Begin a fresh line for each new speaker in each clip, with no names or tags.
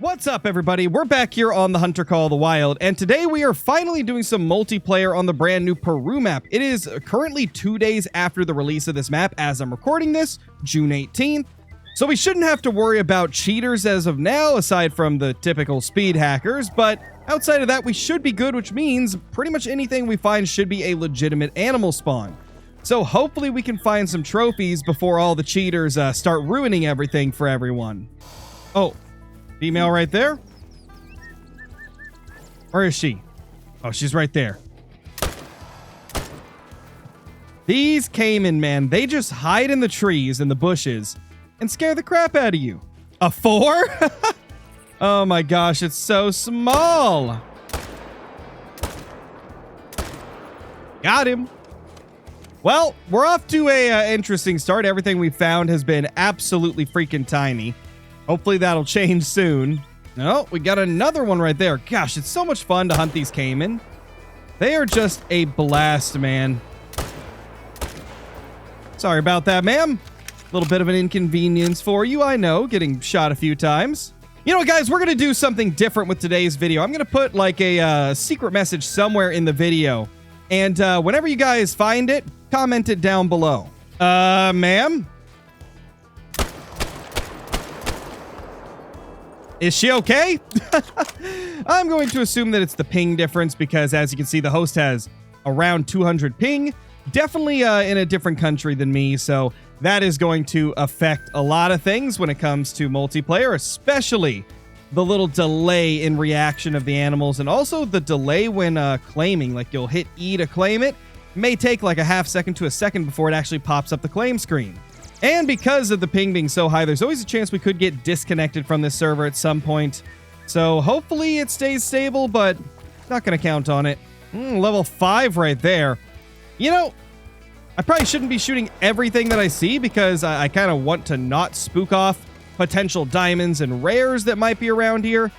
What's up, everybody? We're back here on the Hunter Call of the Wild, and today we are finally doing some multiplayer on the brand new Peru map. It is currently 2 days after the release of this map as I'm recording this, June 18th. So we shouldn't have to worry about cheaters as of now, aside from the typical speed hackers, but outside of that, we should be good, which means pretty much anything we find should be a legitimate animal spawn. So hopefully we can find some trophies before all the cheaters start ruining everything for everyone. Oh. Female right there? Where is she? Oh, she's right there. These caiman, man, they just hide in the trees and the bushes and scare the crap out of you. A 4? Oh my gosh, it's so small. Got him. Well, we're off to a interesting start. Everything we found has been absolutely freaking tiny. Hopefully that'll change soon. Oh, we got another one right there. Gosh, it's so much fun to hunt these caiman. They are just a blast, man. Sorry about that, ma'am. A little bit of an inconvenience for you, I know, getting shot a few times. You know what, guys? We're going to do something different with today's video. I'm going to put like a secret message somewhere in the video. And whenever you guys find it, comment it down below. Ma'am? Is she okay? I'm going to assume that it's the ping difference because, as you can see, the host has around 200 ping. Definitely in a different country than me, so that is going to affect a lot of things when it comes to multiplayer, especially the little delay in reaction of the animals and also the delay when claiming. Like, you'll hit E to claim it. It may take like a half second to a second before it actually pops up the claim screen. And because of the ping being so high, there's always a chance we could get disconnected from this server at some point. So hopefully it stays stable, but not going to count on it. Level 5 right there. You know, I probably shouldn't be shooting everything that I see because I kind of want to not spook off potential diamonds and rares that might be around here.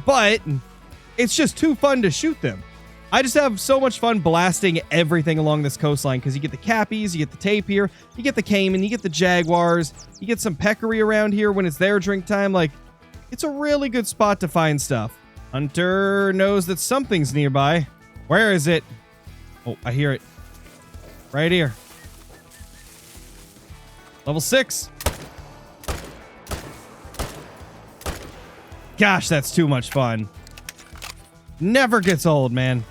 But it's just too fun to shoot them. I just have so much fun blasting everything along this coastline because you get the cappies, you get the tapir, you get the caiman, you get the jaguars, you get some peccary around here when it's their drink time. Like, it's a really good spot to find stuff. Hunter knows that something's nearby. Where is it? Oh, I hear it. Right here. Level 6. Gosh, that's too much fun. Never gets old, man.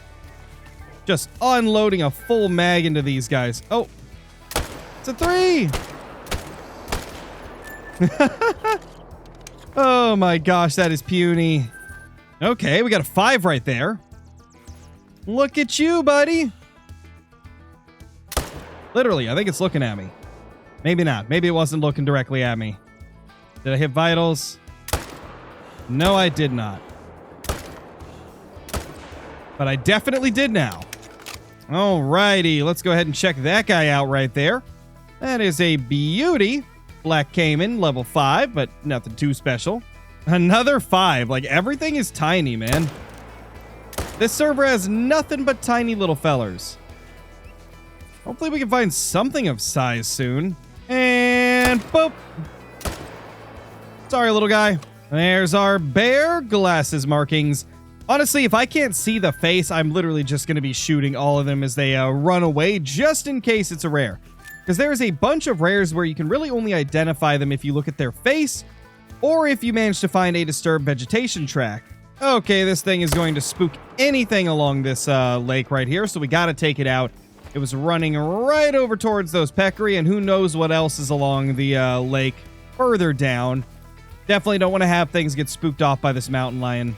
Just unloading a full mag into these guys. Oh, it's a 3. Oh my gosh, that is puny. Okay, we got a 5 right there. Look at you, buddy. Literally, I think it's looking at me. Maybe not. Maybe it wasn't looking directly at me. Did I hit vitals? No, I did not. But I definitely did now. Alrighty, let's go ahead and check that guy out right there. That is a beauty. Black caiman, level 5, but nothing too special. Another 5. Like, everything is tiny, man. This server has nothing but tiny little fellers. Hopefully we can find something of size soon. And boop. Sorry, little guy. There's our bear. Glasses markings. Honestly, if I can't see the face, I'm literally just going to be shooting all of them as they run away, just in case it's a rare. Because there's a bunch of rares where you can really only identify them if you look at their face, or if you manage to find a disturbed vegetation track. Okay, this thing is going to spook anything along this lake right here, so we got to take it out. It was running right over towards those peccary, and who knows what else is along the lake further down. Definitely don't want to have things get spooked off by this mountain lion.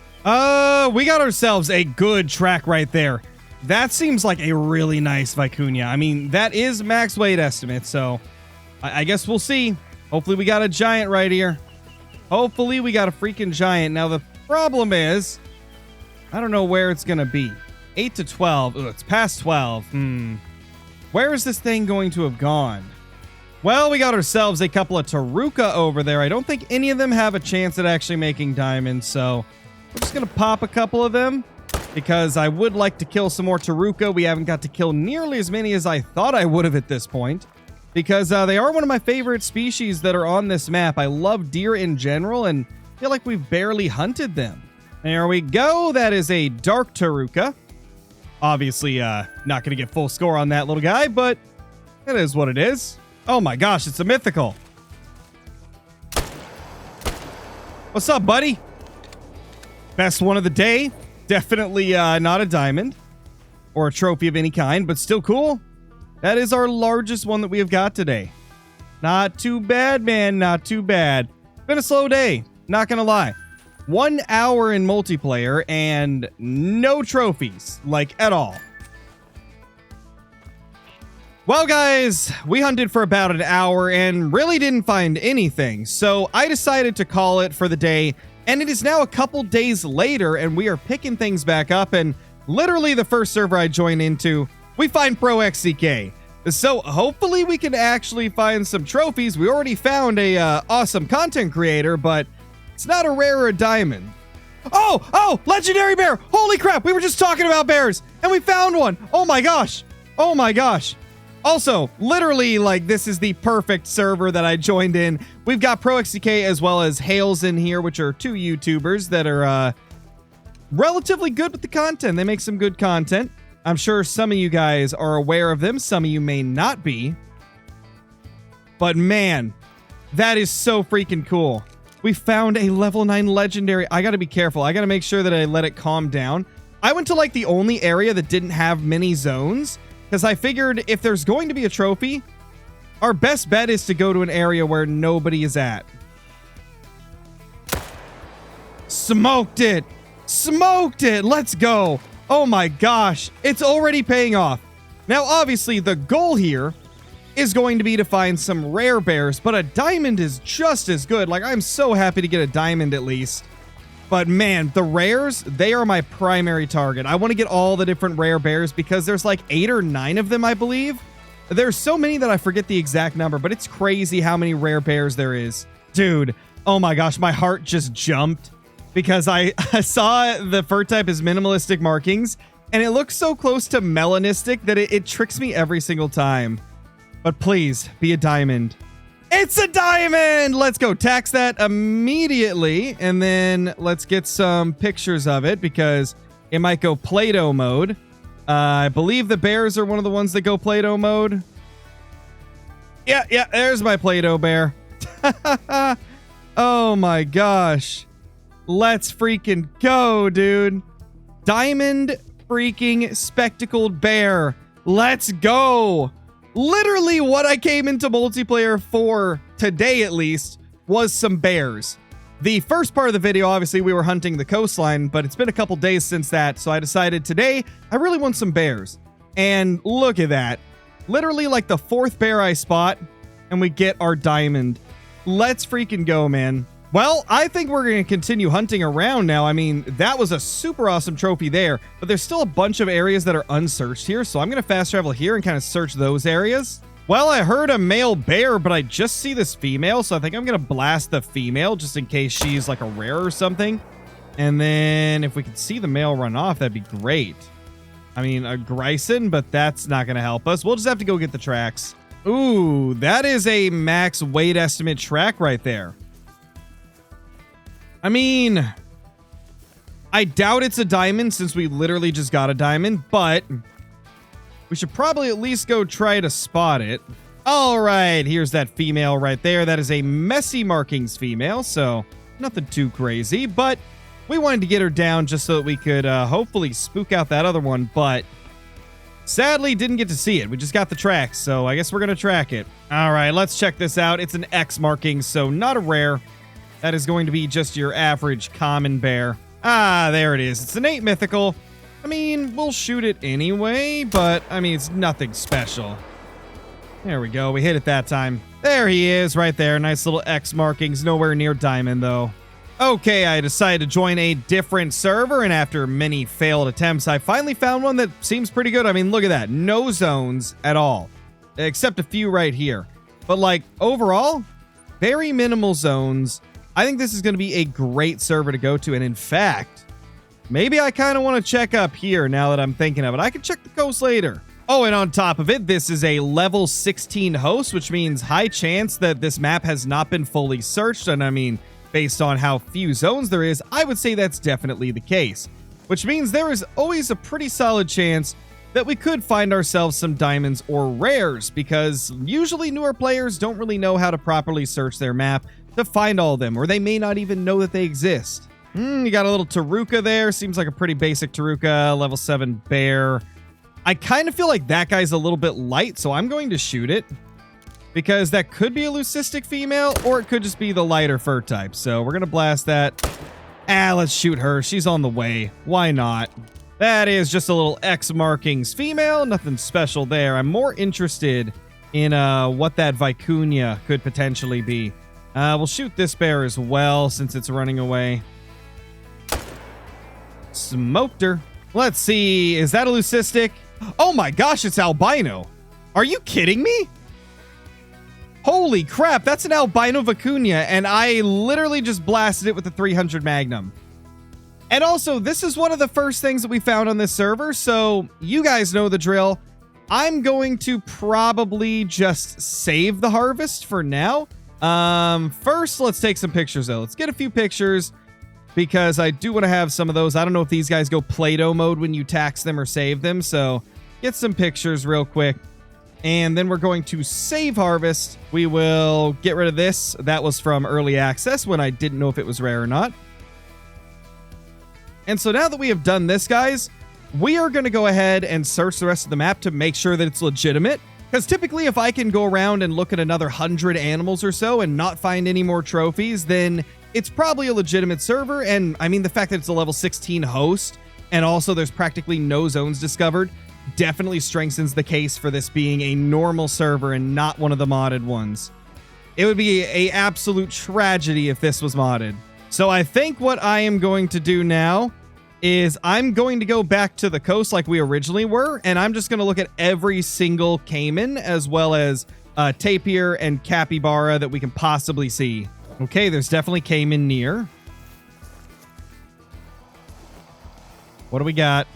We got ourselves a good track right there. That seems like a really nice Vicuna. I mean, that is max weight estimate, so I guess we'll see. Hopefully we got a giant right here. Hopefully we got a freaking giant. Now, the problem is, I don't know where it's going to be. 8 to 12. Ooh, it's past 12. Where is this thing going to have gone? Well, we got ourselves a couple of Taruka over there. I don't think any of them have a chance at actually making diamonds, so we're just going to pop a couple of them because I would like to kill some more Taruka. We haven't got to kill nearly as many as I thought I would have at this point because they are one of my favorite species that are on this map. I love deer in general, and feel like we've barely hunted them. There we go. That is a dark Taruka. Obviously, not going to get full score on that little guy, but it is what it is. Oh my gosh, it's a mythical. What's up, buddy? Best one of the day. Definitely not a diamond or a trophy of any kind, but still cool. That is our largest one that we have got today. Not too bad, man. Not too bad. Been a slow day. Not going to lie. 1 hour in multiplayer and no trophies, like at all. Well, guys, we hunted for about an hour and really didn't find anything. So I decided to call it for the day. And it is now a couple days later and we are picking things back up. And literally the first server I joined into, we find Pro XCK. So hopefully we can actually find some trophies. We already found a awesome content creator, but it's not a rare or a diamond. Oh, legendary bear. Holy crap. We were just talking about bears and we found one. Oh my gosh. Oh my gosh. Also, literally, like, this is the perfect server that I joined in. We've got Pro XCK as well as Hales in here, which are 2 YouTubers that are relatively good with the content. They make some good content. I'm sure some of you guys are aware of them. Some of you may not be. But man, that is so freaking cool. We found a level 9 legendary. I gotta be careful. I gotta make sure that I let it calm down. I went to like the only area that didn't have many zones because I figured if there's going to be a trophy, our best bet is to go to an area where nobody is at. Smoked it. Smoked it. Let's go. Oh my gosh. It's already paying off. Now, obviously, the goal here is going to be to find some rare bears, but a diamond is just as good. Like, I'm so happy to get a diamond at least. But man, the rares, they are my primary target. I want to get all the different rare bears because there's like 8 or 9 of them, I believe. There's so many that I forget the exact number, but it's crazy how many rare bears there is. Dude, oh my gosh, my heart just jumped because I saw the fur type as minimalistic markings and it looks so close to melanistic that it tricks me every single time. But please, be a diamond. It's a diamond! Let's go tax that immediately. And then let's get some pictures of it because it might go Play-Doh mode. I believe the bears are one of the ones that go Play-Doh mode. Yeah, there's my Play-Doh bear. Oh my gosh. Let's freaking go, dude. Diamond freaking spectacled bear. Let's go. Literally what I came into multiplayer for today, at least, was some bears. The first part of the video, obviously, we were hunting the coastline, but it's been a couple days since that, so I decided today I really want some bears. And look at that. Literally like the 4th bear I spot, and we get our diamond. Let's freaking go, man. Well, I think we're going to continue hunting around now. I mean, that was a super awesome trophy there, but there's still a bunch of areas that are unsearched here, so I'm going to fast travel here and kind of search those areas. Well, I heard a male bear, but I just see this female, so I think I'm going to blast the female just in case she's like a rare or something. And then if we could see the male run off, that'd be great. I mean, a Grayson, but that's not going to help us. We'll just have to go get the tracks. Ooh, that is a max weight estimate track right there. I mean, I doubt it's a diamond since we literally just got a diamond, but we should probably at least go try to spot it. All right, here's that female right there. That is a messy markings female, so nothing too crazy, but we wanted to get her down just so that we could hopefully spook out that other one, but sadly didn't get to see it. We just got the tracks, so I guess we're going to track it. All right, let's check this out. It's an X marking, so not a rare. That is going to be just your average common bear. Ah, there it is. It's an 8 mythical. I mean, we'll shoot it anyway, but I mean, it's nothing special. There we go. We hit it that time. There he is right there. Nice little X markings. Nowhere near diamond, though. Okay, I decided to join a different server, and after many failed attempts, I finally found one that seems pretty good. I mean, look at that. No zones at all, except a few right here. But, like, overall, very minimal zones. I think this is going to be a great server to go to, and in fact, maybe I kind of want to check up here now that I'm thinking of it. I can check the coast later. Oh, and on top of it, this is a level 16 host, which means high chance that this map has not been fully searched, and I mean, based on how few zones there is, I would say that's definitely the case. Which means there is always a pretty solid chance that we could find ourselves some diamonds or rares, because usually newer players don't really know how to properly search their map to find all of them, or they may not even know that they exist. You got a little Taruka there. Seems like a pretty basic Taruka, level 7 bear. I kind of feel like that guy's a little bit light, so I'm going to shoot it, because that could be a leucistic female, or it could just be the lighter fur type. So we're going to blast that. Let's shoot her. She's on the way. Why not? That is just a little X markings female. Nothing special there. I'm more interested in what that Vicuna could potentially be. We'll shoot this bear as well, since it's running away. Smoked her. Let's see. Is that a leucistic? Oh my gosh, it's albino. Are you kidding me? Holy crap, that's an Albino Vicuna, and I literally just blasted it with the 300 Magnum. And also, this is one of the first things that we found on this server, so you guys know the drill. I'm going to probably just save the harvest for now. First, let's take some pictures, though. Let's get a few pictures, because I do want to have some of those. I don't know if these guys go Play-Doh mode when you tax them or save them, so get some pictures real quick. And then we're going to save harvest. We will get rid of this. That was from early access when I didn't know if it was rare or not. And so now that we have done this, guys, we are going to go ahead and search the rest of the map to make sure that it's legitimate. Because typically if I can go around and look at another 100 animals or so and not find any more trophies, then it's probably a legitimate server. And I mean, the fact that it's a level 16 host and also there's practically no zones discovered definitely strengthens the case for this being a normal server and not one of the modded ones. It would be an absolute tragedy if this was modded. So I think what I am going to do now is I'm going to go back to the coast like we originally were, and I'm just going to look at every single caiman as well as tapir and capybara that we can possibly see. Okay, there's definitely caiman near. What do we got?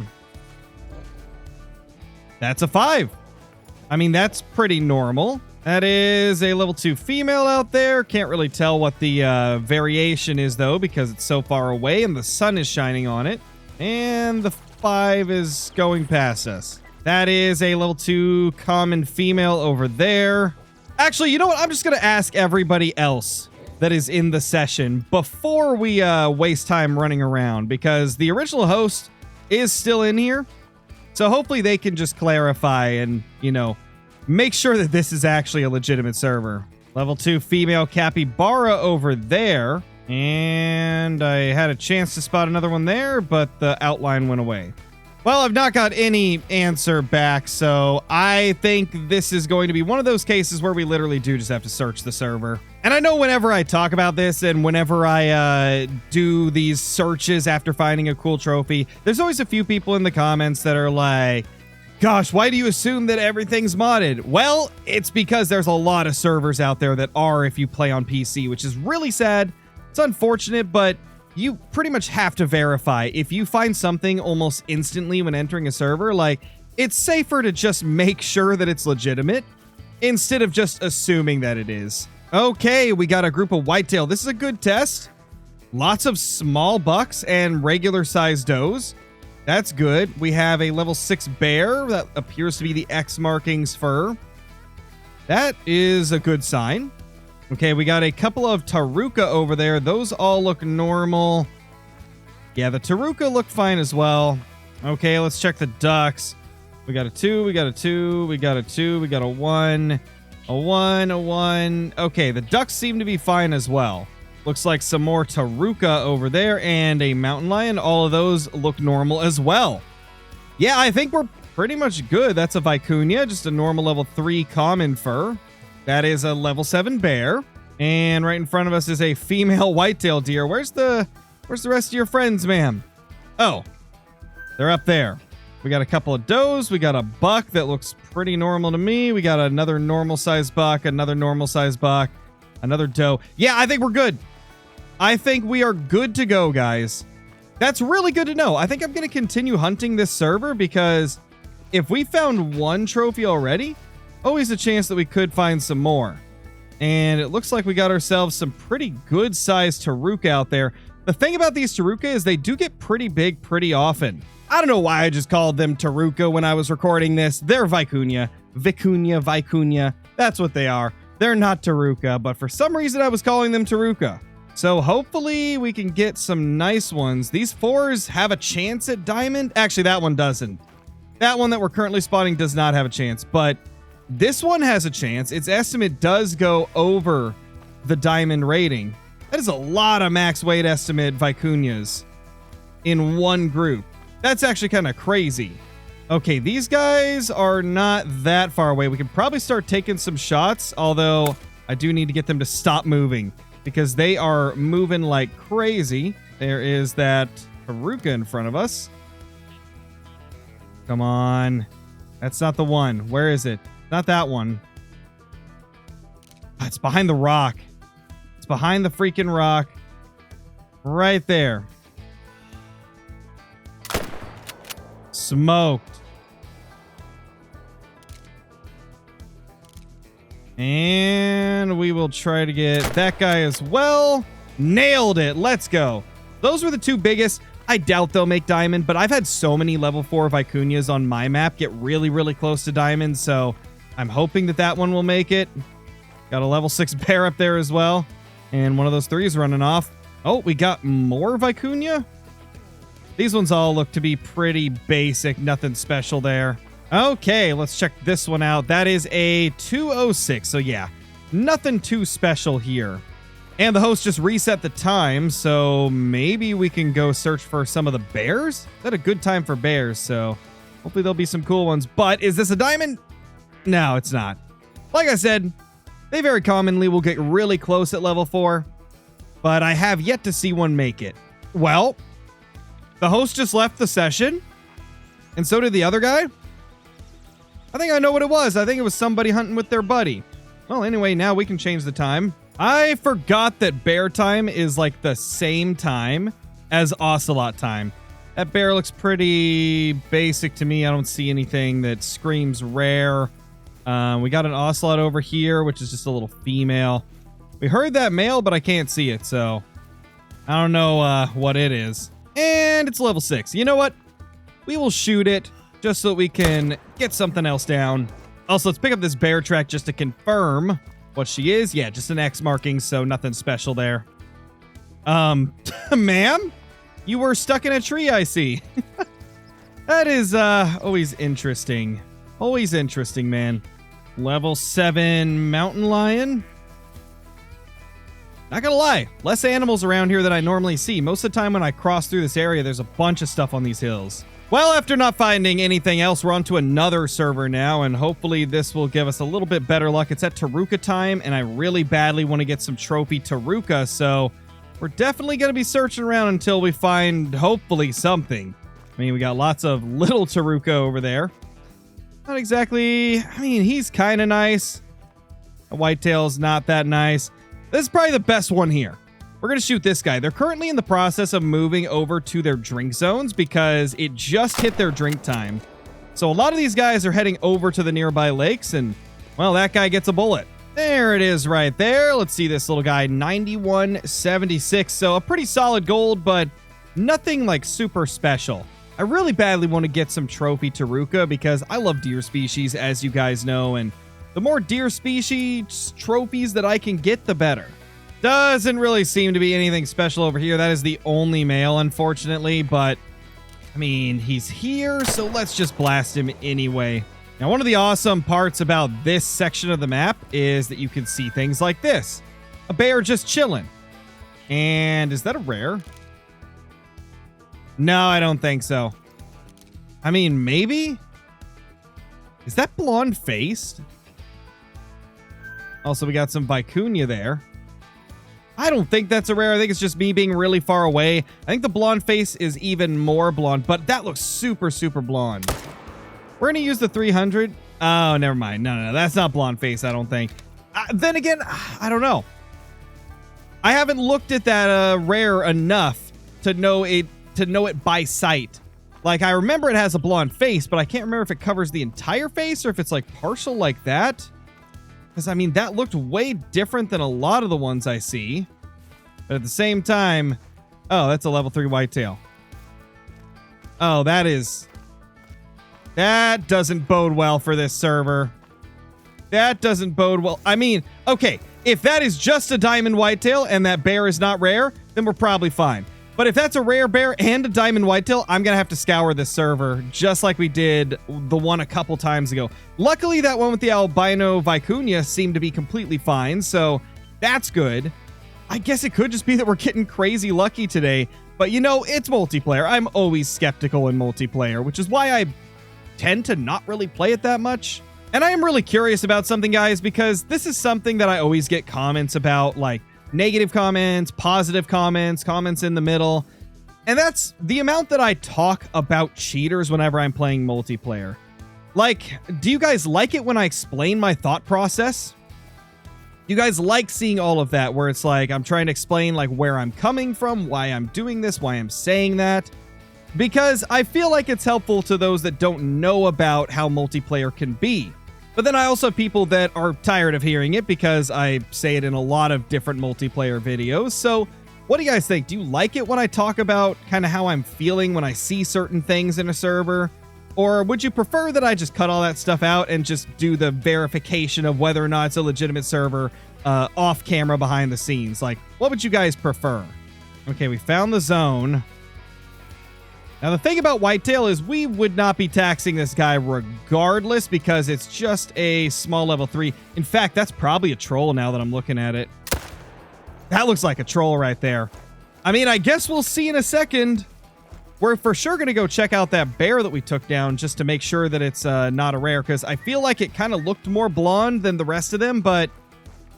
That's a 5. I mean, that's pretty normal. That is a level 2 female out there. Can't really tell what the variation is, though, because it's so far away and the sun is shining on it. And the 5 is going past us. That is a level 2 common female over there. Actually, you know what? I'm just going to ask everybody else that is in the session before we waste time running around, because the original host is still in here. So hopefully they can just clarify and, you know, make sure that this is actually a legitimate server. Level 2 female capybara over there. And I had a chance to spot another one there, but the outline went away. Well, I've not got any answer back, so I think this is going to be one of those cases where we literally do just have to search the server. And I know whenever I talk about this and whenever I do these searches after finding a cool trophy, there's always a few people in the comments that are like, gosh, why do you assume that everything's modded? Well, it's because there's a lot of servers out there that are if you play on PC, which is really sad. It's unfortunate, but you pretty much have to verify. If you find something almost instantly when entering a server, like, it's safer to just make sure that it's legitimate instead of just assuming that it is. Okay, we got a group of whitetail. This is a good test. Lots of small bucks and regular sized does. That's good. We have a level 6 bear that appears to be the X markings fur. That is a good sign. Okay, we got a couple of Taruka over there. Those all look normal. Yeah, the Taruka look fine as well. Okay, let's check the ducks. We got a 2, we got a 2, we got a 2, we got a 1, a 1, a 1. Okay, the ducks seem to be fine as well. Looks like some more Taruka over there and a mountain lion. All of those look normal as well. Yeah, I think we're pretty much good. That's a Vicuna, just a normal level 3 common fur. That is a level 7 bear. And right in front of us is a female whitetail deer. Where's the rest of your friends, ma'am? Oh, they're up there. We got a couple of does. We got a buck that looks pretty normal to me. We got another normal sized buck, another normal sized buck, another doe. Yeah, I think we're good. I think we are good to go, guys. That's really good to know. I think I'm going to continue hunting this server because if we found one trophy already, always a chance that we could find some more. And it looks like we got ourselves some pretty good sized Taruka out there. The thing about these Taruka is they do get pretty big pretty often. I don't know why I just called them Taruka when I was recording this. They're Vicuna. Vicuna. That's what they are. They're not Taruka, but for some reason I was calling them Taruka. So hopefully we can get some nice ones. These 4s have a chance at diamond. Actually, that one doesn't. That one that we're currently spotting does not have a chance, but this one has a chance. Its estimate does go over the diamond rating. That is a lot of max weight estimate Vicunas in one group. That's actually kind of crazy. Okay, these guys are not that far away. We can probably start taking some shots, although I do need to get them to stop moving because they are moving like crazy. There is that Taruka in front of us. Come on. That's not the one. Where is it? Not that one. It's behind the rock. It's behind the freaking rock. Right there. Smoked. And we will try to get that guy as well. Nailed it. Let's go. Those were the 2 biggest. I doubt they'll make diamond, but I've had so many level 4 Vicunas on my map get really, really close to diamond, so I'm hoping that that one will make it. Got a level 6 bear up there as well. And one of those 3s running off. Oh, we got more Vicuna? These ones all look to be pretty basic. Nothing special there. Okay, let's check this one out. That is a 206. So yeah, nothing too special here. And the host just reset the time, so maybe we can go search for some of the bears? Is that a good time for bears? So hopefully there'll be some cool ones. But is this a diamond? No, it's not. Like I said, they very commonly will get really close at level 4, but I have yet to see one make it. Well, the host just left the session, and so did the other guy. I think I know what it was. I think it was somebody hunting with their buddy. Well, anyway, now we can change the time. I forgot that bear time is like the same time as ocelot time. That bear looks pretty basic to me. I don't see anything that screams rare. We got an ocelot over here, which is just a little female. We heard that male, but I can't see it, so I don't know what it is. And it's level 6. You know what? We will shoot it just so that we can get something else down. Also, let's pick up this bear track just to confirm what she is. Yeah, just an X marking, so nothing special there. Ma'am? You were stuck in a tree, I see. That is always interesting. Always interesting, man. Level 7 mountain lion. Not gonna lie, less animals around here than I normally see. Most of the time when I cross through this area, there's a bunch of stuff on these hills. Well, after not finding anything else, we're on to another server now, and hopefully this will give us a little bit better luck. It's at Taruka time, and I really badly want to get some trophy Taruka, so we're definitely going to be searching around until we find, hopefully, something. I mean, we got lots of little Taruka over there. Not exactly... I mean, he's kind of nice. The whitetail's not that nice. This is probably the best one here. We're going to shoot this guy. They're currently in the process of moving over to their drink zones because it just hit their drink time. So a lot of these guys are heading over to the nearby lakes, and, well, that guy gets a bullet. There it is right there. Let's see this little guy, 9176. So a pretty solid gold, but nothing like super special. I really badly want to get some trophy Taruka because I love deer species, as you guys know, and the more deer species trophies that I can get, the better. Doesn't really seem to be anything special over here. That is the only male, unfortunately, but I mean, he's here, so let's just blast him anyway. Now, one of the awesome parts about this section of the map is that you can see things like this. A bear just chilling. And is that a rare? No, I don't think so. I mean, maybe? Is that blonde-faced? Also, we got some Vicuna there. I don't think that's a rare. I think it's just me being really far away. I think the blonde face is even more blonde, but that looks super, super blonde. We're going to use the 300. Oh, never mind. No, that's not blonde face, I don't think. Then again, I don't know. I haven't looked at that rare enough to know it by sight. Like, I remember it has a blonde face, but I can't remember if it covers the entire face or if it's like partial like that. Because, I mean, that looked way different than a lot of the ones I see. But at the same time... Oh, that's a level 3 whitetail. Oh, that doesn't bode well for this server. That doesn't bode well. I mean, okay, if that is just a diamond whitetail and that bear is not rare, then we're probably fine. But if that's a rare bear and a diamond whitetail, I'm going to have to scour this server just like we did the one a couple times ago. Luckily, that one with the Albino Vicuna seemed to be completely fine, so that's good. I guess it could just be that we're getting crazy lucky today. But, you know, it's multiplayer. I'm always skeptical in multiplayer, which is why I tend to not really play it that much. And I am really curious about something, guys, because this is something that I always get comments about, like negative comments, positive comments, comments in the middle. And that's the amount that I talk about cheaters whenever I'm playing multiplayer. Like, do you guys like it when I explain my thought process? You guys like seeing all of that, where it's like I'm trying to explain like where I'm coming from, why I'm doing this, why I'm saying that? Because I feel like it's helpful to those that don't know about how multiplayer can be. But then I also have people that are tired of hearing it because I say it in a lot of different multiplayer videos. So what do you guys think? Do you like it when I talk about kind of how I'm feeling when I see certain things in a server? Or would you prefer that I just cut all that stuff out and just do the verification of whether or not it's a legitimate server off camera behind the scenes? Like, what would you guys prefer? Okay, we found the zone. Now, the thing about whitetail is we would not be taxing this guy regardless because it's just a small level 3. In fact, that's probably a troll now that I'm looking at it. That looks like a troll right there. I mean, I guess we'll see in a second. We're for sure going to go check out that bear that we took down just to make sure that it's not a rare, because I feel like it kind of looked more blonde than the rest of them. But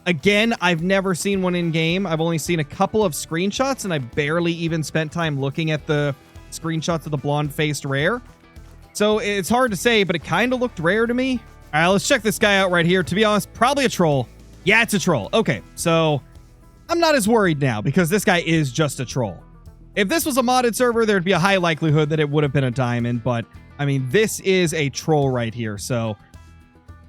again, I've never seen one in game. I've only seen a couple of screenshots, and I barely even spent time looking at the screenshots of the blonde-faced rare. So it's hard to say, but it kind of looked rare to me. All right, let's check this guy out right here. To be honest, probably a troll. Yeah, it's a troll. Okay, so I'm not as worried now because this guy is just a troll. If this was a modded server, there'd be a high likelihood that it would have been a diamond, but I mean, this is a troll right here, so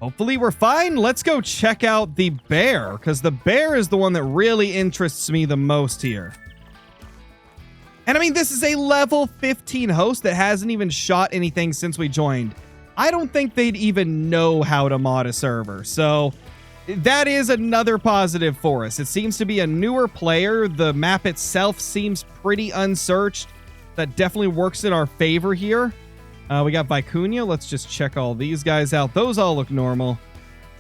hopefully we're fine. Let's go check out the bear, because the bear is the one that really interests me the most here. And I mean, this is a level 15 host that hasn't even shot anything since we joined. I don't think they'd even know how to mod a server, so that is another positive for us. It seems to be a newer player. The map itself seems pretty unsearched. That definitely works in our favor here. We got Vicuna. Let's just check all these guys out. Those all look normal.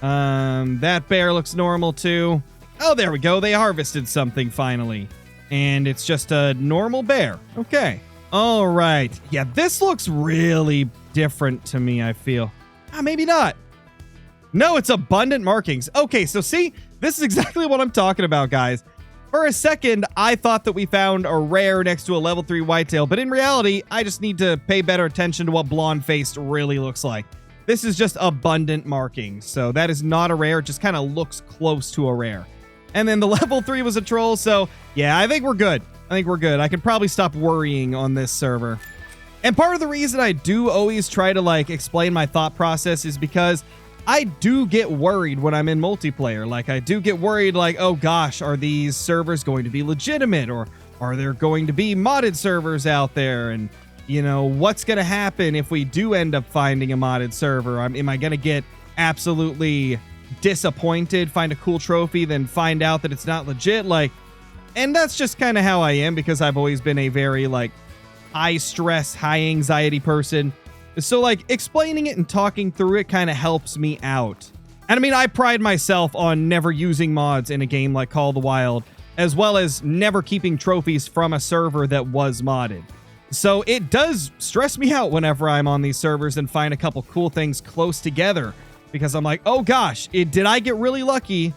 That bear looks normal too. Oh, there we go. They harvested something finally. And it's just a normal bear. Okay. All right. Yeah, this looks really different to me, I feel. Maybe not. No, it's abundant markings. Okay, so see, this is exactly what I'm talking about, guys. For a second, I thought that we found a rare next to a level 3 whitetail, but in reality, I just need to pay better attention to what blonde-faced really looks like. This is just abundant markings, so that is not a rare. It just kind of looks close to a rare. And then the level 3 was a troll, so yeah, I think we're good. I can probably stop worrying on this server. And part of the reason I do always try to, like, explain my thought process is because I do get worried when I'm in multiplayer. Like, I do get worried, like, oh gosh, are these servers going to be legitimate? Or are there going to be modded servers out there? And, you know, what's going to happen if we do end up finding a modded server? Am I going to get absolutely disappointed, find a cool trophy, then find out that it's not legit? Like, and that's just kind of how I am, because I've always been a very, like, high stress, high anxiety person. So, like, explaining it and talking through it kind of helps me out. And I mean, I pride myself on never using mods in a game like Call of the Wild, as well as never keeping trophies from a server that was modded. So it does stress me out whenever I'm on these servers and find a couple cool things close together, because I'm like, oh gosh, did I get really lucky,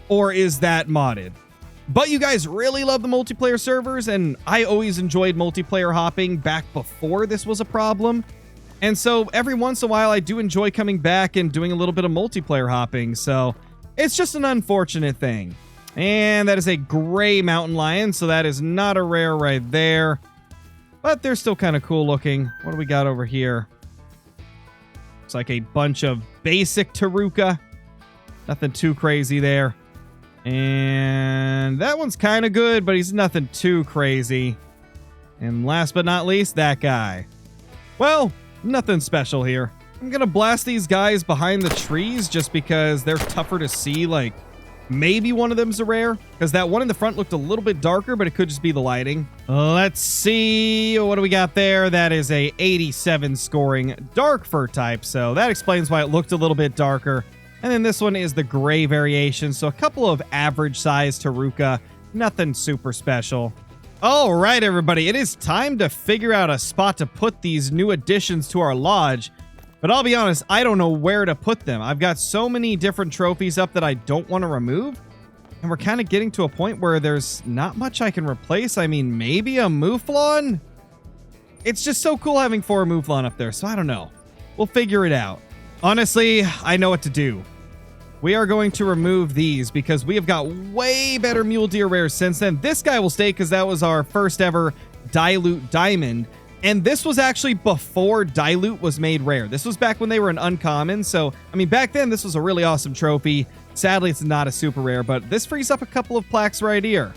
or is that modded? But you guys really love the multiplayer servers, and I always enjoyed multiplayer hopping back before this was a problem. And so every once in a while, I do enjoy coming back and doing a little bit of multiplayer hopping. So it's just an unfortunate thing. And that is a gray mountain lion, so that is not a rare right there. But they're still kind of cool looking. What do we got over here? It's like a bunch of basic Taruka. Nothing too crazy there. And that one's kind of good, but he's nothing too crazy. And last but not least, that guy. Well, nothing special here. I'm gonna blast these guys behind the trees just because they're tougher to see. Like, maybe one of them's a rare, because that one in the front looked a little bit darker, but it could just be the lighting. Let's see. What do we got there? That is a 87 scoring dark fur type, so that explains why it looked a little bit darker. And then this one is the gray variation, so a couple of average size Taruka. Nothing super special. All right, everybody, it is time to figure out a spot to put these new additions to our lodge. But I'll be honest, I don't know where to put them. I've got so many different trophies up that I don't want to remove. And we're kind of getting to a point where there's not much I can replace. I mean, maybe a Mouflon? It's just so cool having 4 Mouflon up there, so I don't know. We'll figure it out. Honestly, I know what to do. We are going to remove these because we have got way better mule deer rares since then. This guy will stay because that was our first ever Dilute Diamond. And this was actually before Dilute was made rare. This was back when they were an uncommon. So, I mean, back then, this was a really awesome trophy. Sadly, it's not a super rare, but this frees up a couple of plaques right here.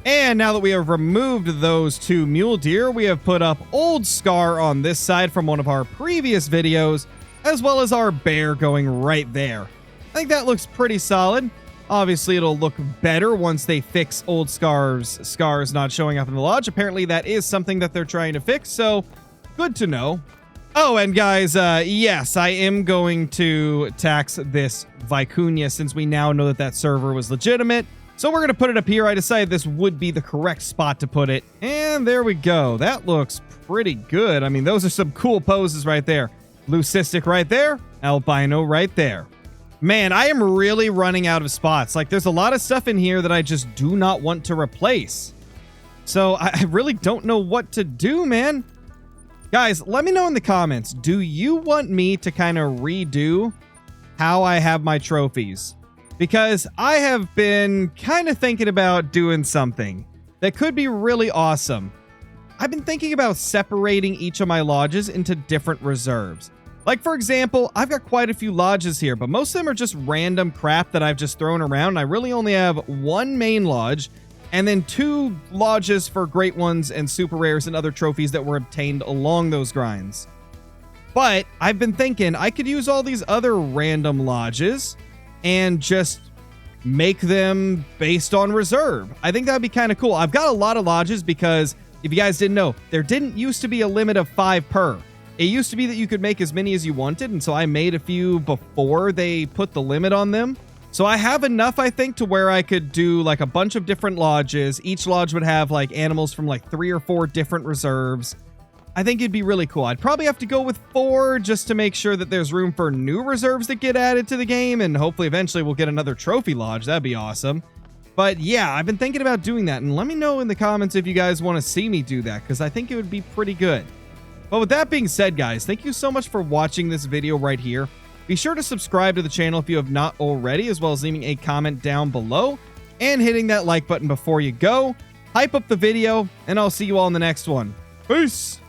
And now that we have removed those 2 mule deer, we have put up Old Scar on this side from one of our previous videos, as well as our bear going right there. I think that looks pretty solid. Obviously, it'll look better once they fix Old Scar's not showing up in the lodge. Apparently, that is something that they're trying to fix, so good to know. Oh, and guys, yes, I am going to tax this Vicuna since we now know that that server was legitimate. So we're going to put it up here. I decided this would be the correct spot to put it. And there we go. That looks pretty good. I mean, those are some cool poses right there. Leucistic right there. Albino right there. Man, I am really running out of spots. Like, there's a lot of stuff in here that I just do not want to replace. So I really don't know what to do, man. Guys, let me know in the comments. Do you want me to kind of redo how I have my trophies? Because I have been kind of thinking about doing something that could be really awesome. I've been thinking about separating each of my lodges into different reserves. Like, for example, I've got quite a few lodges here, but most of them are just random crap that I've just thrown around. I really only have 1 main lodge and then 2 lodges for great ones and super rares and other trophies that were obtained along those grinds. But I've been thinking I could use all these other random lodges and just make them based on reserve. I think that'd be kind of cool. I've got a lot of lodges because, if you guys didn't know, there didn't used to be a limit of 5 per. It used to be that you could make as many as you wanted, and so I made a few before they put the limit on them. So I have enough, I think, to where I could do like a bunch of different lodges. Each lodge would have like animals from like 3 or 4 different reserves. I think it'd be really cool. I'd probably have to go with 4 just to make sure that there's room for new reserves that get added to the game, and hopefully eventually we'll get another trophy lodge. That'd be awesome. But yeah, I've been thinking about doing that, and let me know in the comments if you guys want to see me do that, because I think it would be pretty good. But with that being said, guys, thank you so much for watching this video right here. Be sure to subscribe to the channel if you have not already, as well as leaving a comment down below and hitting that like button before you go. Hype up the video, and I'll see you all in the next one. Peace!